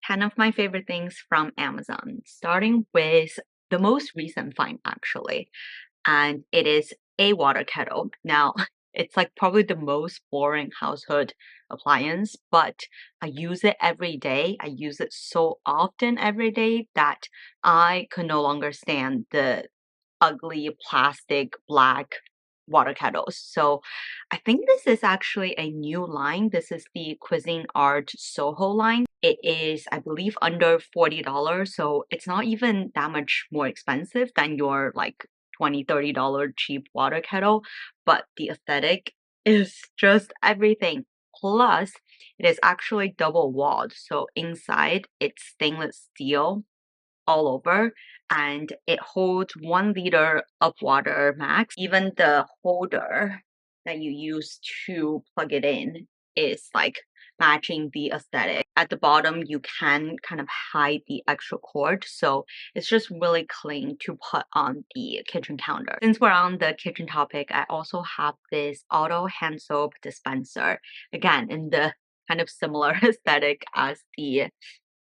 10 of my favorite things from Amazon, starting with the most recent find actually, and it is a water kettle. Now, it's like probably the most boring household appliance, but I use it every day. I use it so often every day that I could no longer stand the ugly plastic black water kettles. So I think this is actually a new line. This is the Cuisine Art Soho line. It is, I believe, under $40. So it's not even that much more expensive than your like $20, $30 cheap water kettle. But the aesthetic is just everything. Plus, it is actually double walled. So inside it's stainless steel all over, and it holds 1 liter of water max. Even the holder that you use to plug it in is like matching the aesthetic. At the bottom, you can kind of hide the extra cord, so it's just really clean to put on the kitchen counter. Since we're on the kitchen topic, I also have this auto hand soap dispenser, again in the kind of similar aesthetic as the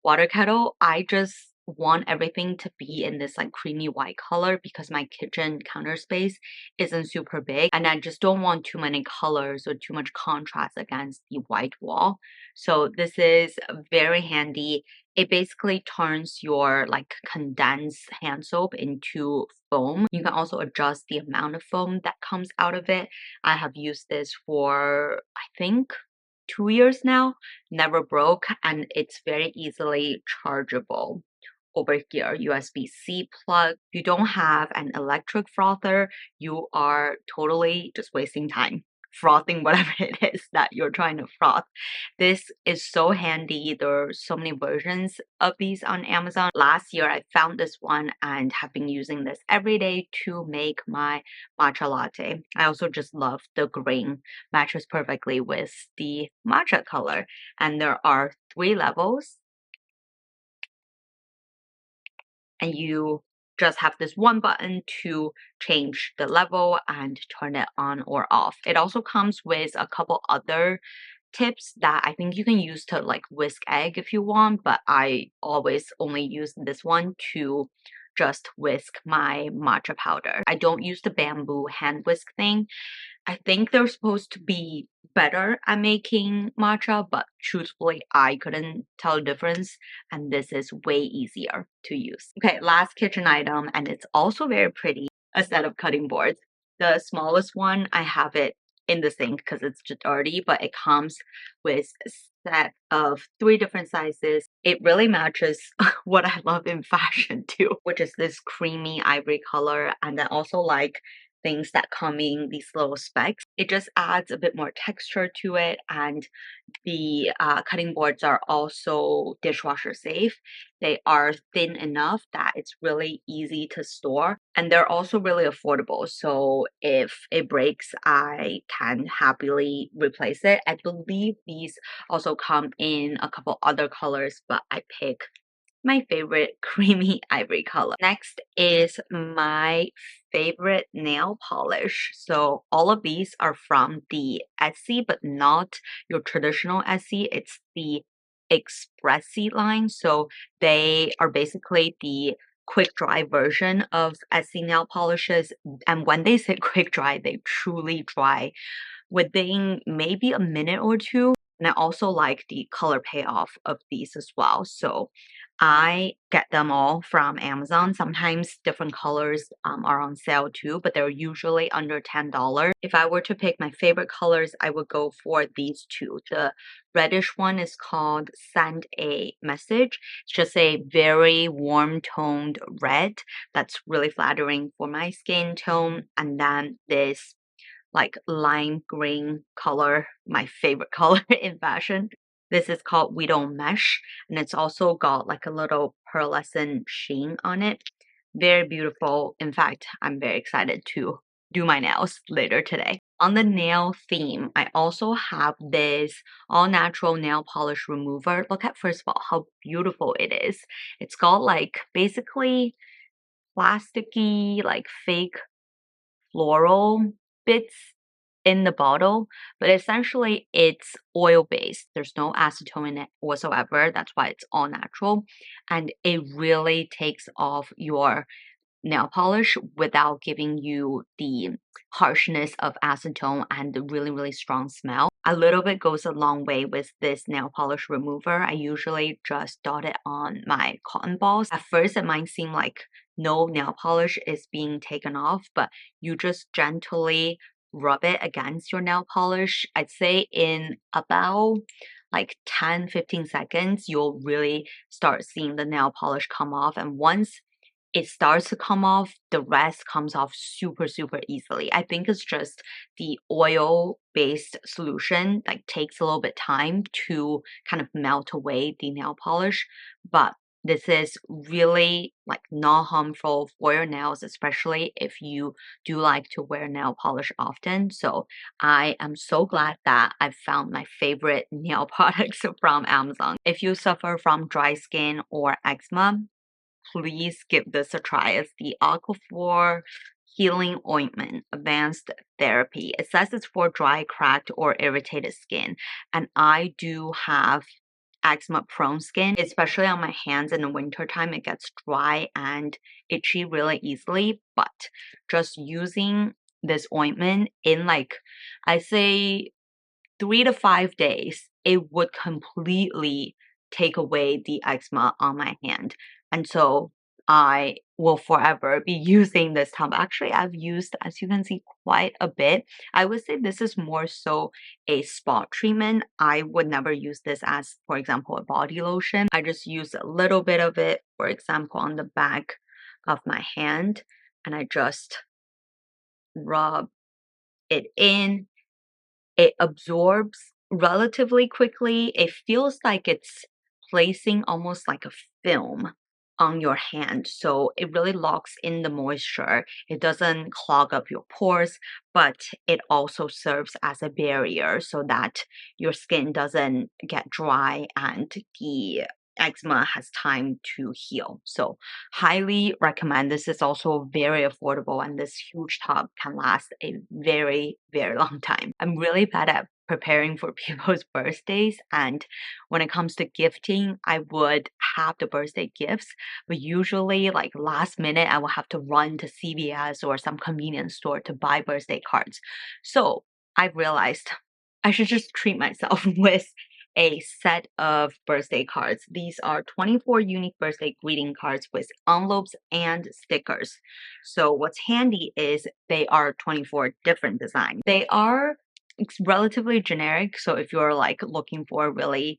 water kettle. I just want everything to be in this like creamy white color because my kitchen counter space isn't super big and I just don't want too many colors or too much contrast against the white wall. So this is very handy. It basically turns your like condensed hand soap into foam. You can also adjust the amount of foam that comes out of it. I have used this for I think 2 years now, never broke, and it's very easily chargeable. Over here, USB-C plug. If you don't have an electric frother, you are totally just wasting time frothing whatever it is that you're trying to froth. This is so handy. There are so many versions of these on Amazon. Last year, I found this one and have been using this every day to make my matcha latte. I also just love the green, matches perfectly with the matcha color. And there are 3 levels, and you just have this one button to change the level and turn it on or off. It also comes with a couple other tips that I think you can use to like whisk egg if you want, but I always only use this one to just whisk my matcha powder. I don't use the bamboo hand whisk thing. I think they're supposed to be better at making matcha, but truthfully, I couldn't tell the difference, and this is way easier to use. Okay, last kitchen item, and it's also very pretty, a set of cutting boards. The smallest one, I have it in the sink because it's just dirty, but it comes with a set of 3 different sizes. It really matches what I love in fashion too, which is this creamy ivory color, and then also like things that come in these little specks. It just adds a bit more texture to it, and the cutting boards are also dishwasher safe. They are thin enough that it's really easy to store, and they're also really affordable. So if it breaks, I can happily replace it. I believe these also come in a couple other colors, but I pick my favorite creamy ivory color. Next is my favorite nail polish. So all of these are from the Etsy, but not your traditional Etsy. It's the Expressy line. So they are basically the quick dry version of Etsy nail polishes. And when they say quick dry, they truly dry within maybe a minute or two. And I also like the color payoff of these as well. So I get them all from Amazon. Sometimes different colors are on sale too, but they're usually under $10. If I were to pick my favorite colors, I would go for these two. The reddish one is called Send a Message. It's just a very warm toned red that's really flattering for my skin tone. And then this like lime green color, my favorite color in fashion. This is called We Don't Mesh, and it's also got like a little pearlescent sheen on it. Very beautiful. In fact, I'm very excited to do my nails later today. On the nail theme, I also have this all natural nail polish remover. Look at first of all how beautiful it is. It's got like basically plasticky, like fake floral bits in the bottle, but essentially it's oil based. There's no acetone in it whatsoever. That's why it's all natural. And it really takes off your nail polish without giving you the harshness of acetone and the really, really strong smell. A little bit goes a long way with this nail polish remover. I usually just dot it on my cotton balls. At first, it might seem like no nail polish is being taken off, but you just gently rub it against your nail polish. I'd say in about like 10-15 seconds, you'll really start seeing the nail polish come off. And once it starts to come off, the rest comes off super, super easily. I think it's just the oil-based solution like takes a little bit time to kind of melt away the nail polish, but this is really like not harmful for your nails, especially if you do like to wear nail polish often. So I am so glad that I found my favorite nail products from Amazon. If you suffer from dry skin or eczema, please give this a try. It's the Aquaphor Healing Ointment Advanced Therapy. It says it's for dry, cracked, or irritated skin. And I do have eczema prone skin, especially on my hands in the winter time. It gets dry and itchy really easily. But just using this ointment in like, I say 3 to 5 days, it would completely take away the eczema on my hand. And so I will forever be using this tub. Actually, I've used, as you can see, quite a bit. I would say this is more so a spot treatment. I would never use this as, for example, a body lotion. I just use a little bit of it, for example, on the back of my hand, and I just rub it in. It absorbs relatively quickly. It feels like it's placing almost like a film on your hand. So it really locks in the moisture. It doesn't clog up your pores, but it also serves as a barrier so that your skin doesn't get dry and the eczema has time to heal. So highly recommend. This is also very affordable, and this huge tub can last a very, very long time. I'm really bad at preparing for people's birthdays, and when it comes to gifting, I would have the birthday gifts, but usually like last minute I will have to run to CVS or some convenience store to buy birthday cards. So I realized I should just treat myself with a set of birthday cards. These are 24 unique birthday greeting cards with envelopes and stickers. So what's handy is they are 24 different designs. They are relatively generic, so if you're like looking for really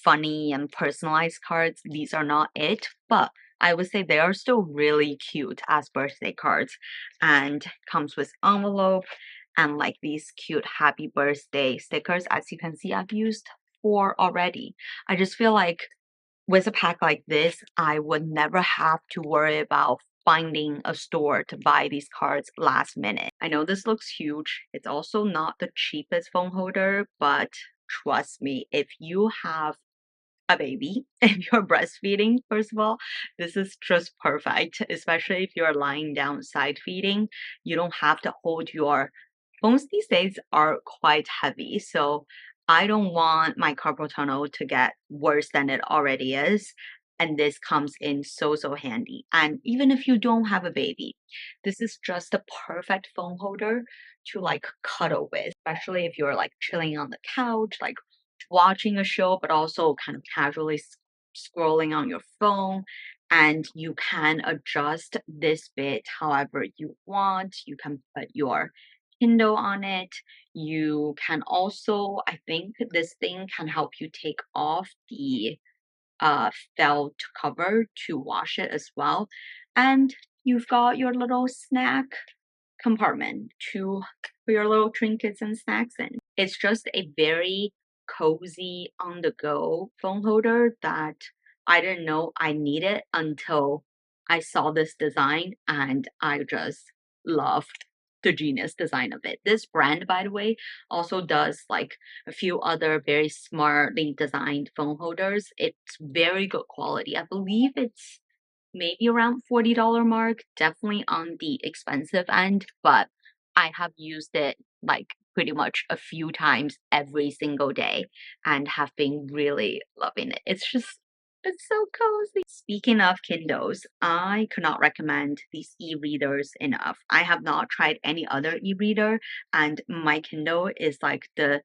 funny and personalized cards, these are not it, but I would say they are still really cute as birthday cards, and comes with envelope and like these cute happy birthday stickers. As you can see, I've used 4 already. I just feel like with a pack like this, I would never have to worry about finding a store to buy these cards last minute. I know this looks huge. It's also not the cheapest phone holder, but trust me, if you have a baby, if you're breastfeeding, first of all, this is just perfect, especially if you're lying down side feeding. You don't have to hold your phones these days are quite heavy, so I don't want my carpal tunnel to get worse than it already is. And this comes in so, so handy. And even if you don't have a baby, this is just a perfect phone holder to like cuddle with, especially if you're like chilling on the couch, like watching a show, but also kind of casually scrolling on your phone. And you can adjust this bit however you want. You can put your Kindle on it. You can also, I think this thing can help you take off the felt cover to wash it as well. And you've got your little snack compartment to put your little trinkets and snacks in. It's just a very cozy on the go phone holder that I didn't know I needed until I saw this design, and I just loved the genius design of it. This brand, by the way, also does like a few other very smartly designed phone holders. It's very good quality. I believe it's maybe around $40 mark, definitely on the expensive end, but I have used it like pretty much a few times every single day and have been really loving it. It's so cozy. Speaking of Kindles, I could not recommend these e-readers enough. I have not tried any other e-reader, and my Kindle is like the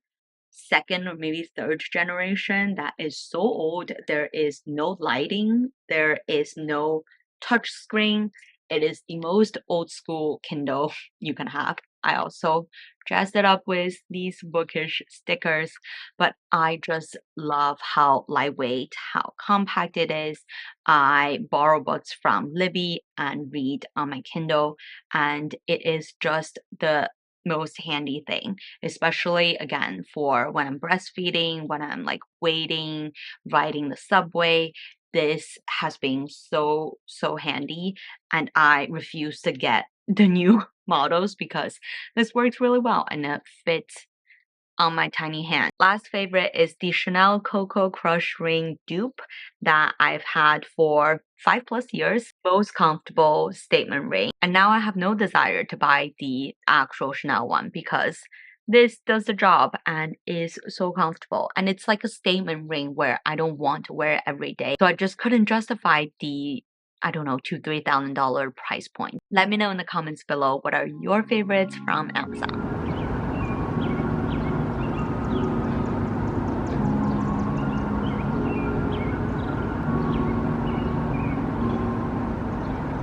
second or maybe third generation that is so old. There is no lighting, there is no touch screen. It is the most old school Kindle you can have. I also dressed it up with these bookish stickers, but I just love how lightweight, how compact it is. I borrow books from Libby and read on my Kindle, and it is just the most handy thing, especially again for when I'm breastfeeding, when I'm like waiting, riding the subway. This has been so handy, and I refuse to get the new models because this works really well and it fits on my tiny hand. Last favorite is the Chanel Coco Crush Ring dupe that I've had for 5+ years. Most comfortable statement ring. And now I have no desire to buy the actual Chanel one because this does the job and is so comfortable. And it's like a statement ring where I don't want to wear it every day. So I just couldn't justify the I don't know, $2,000 to $3,000 price point. Let me know in the comments below what are your favorites from Amazon.